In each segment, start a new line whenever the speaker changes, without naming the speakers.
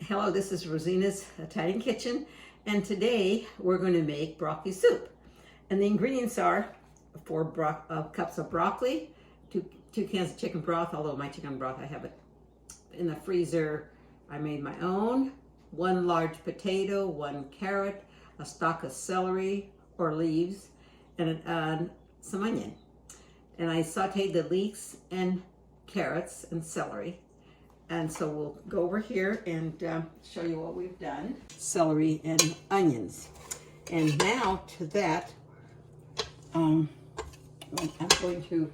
Hello, this is Rosina's Italian Kitchen, and today we're going to make broccoli soup. And the ingredients are 4 cups of broccoli, two cans of chicken broth, although my chicken broth, I have it in the freezer. I made my own. 1 large potato, 1 carrot, a stalk of celery or leaves, and some onion. And I sauteed the leeks and carrots and celery. And so we'll go over here and show you what we've done. Celery and onions. And now to that, I'm going to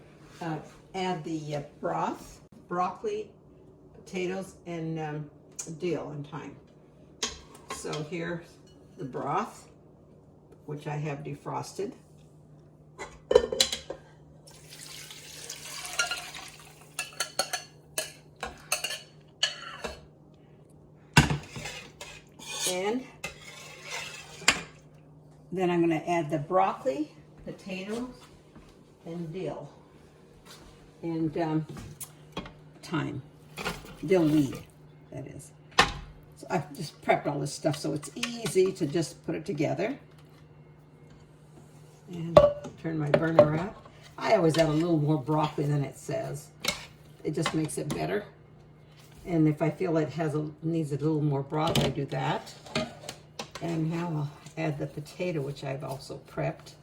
add the broth, broccoli, potatoes, and dill and thyme. So here's the broth, which I have defrosted. And then I'm going to add the broccoli, potatoes, and dill, and thyme, dill weed, that is. So I've just prepped all this stuff so it's easy to just put it together. And turn my burner up. I always add a little more broccoli than it says. It just makes it better. And if I feel it needs a little more broth, I do that. And now I'll add the potato, which I've also prepped.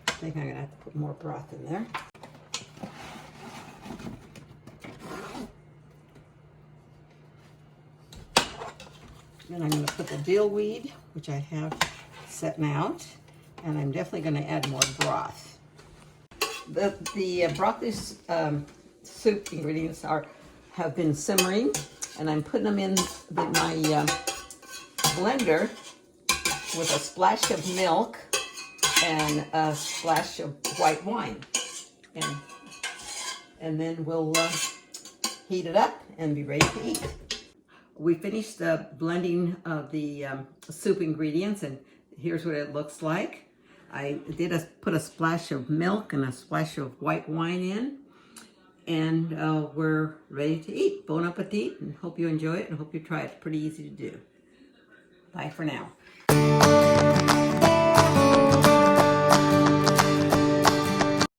I think I'm gonna have to put more broth in there. Then I'm gonna put the dill weed, which I have setting out. And I'm definitely gonna add more broth. The broccoli soup ingredients have been simmering, and I'm putting them in my blender with a splash of milk and a splash of white wine, and then we'll heat it up and be ready to eat. We finished the blending of the soup ingredients, and here's what it looks like. I did put a splash of milk and a splash of white wine in. And we're ready to eat. Bon appetit, and hope you enjoy it and hope you try it. It's pretty easy to do. Bye for now.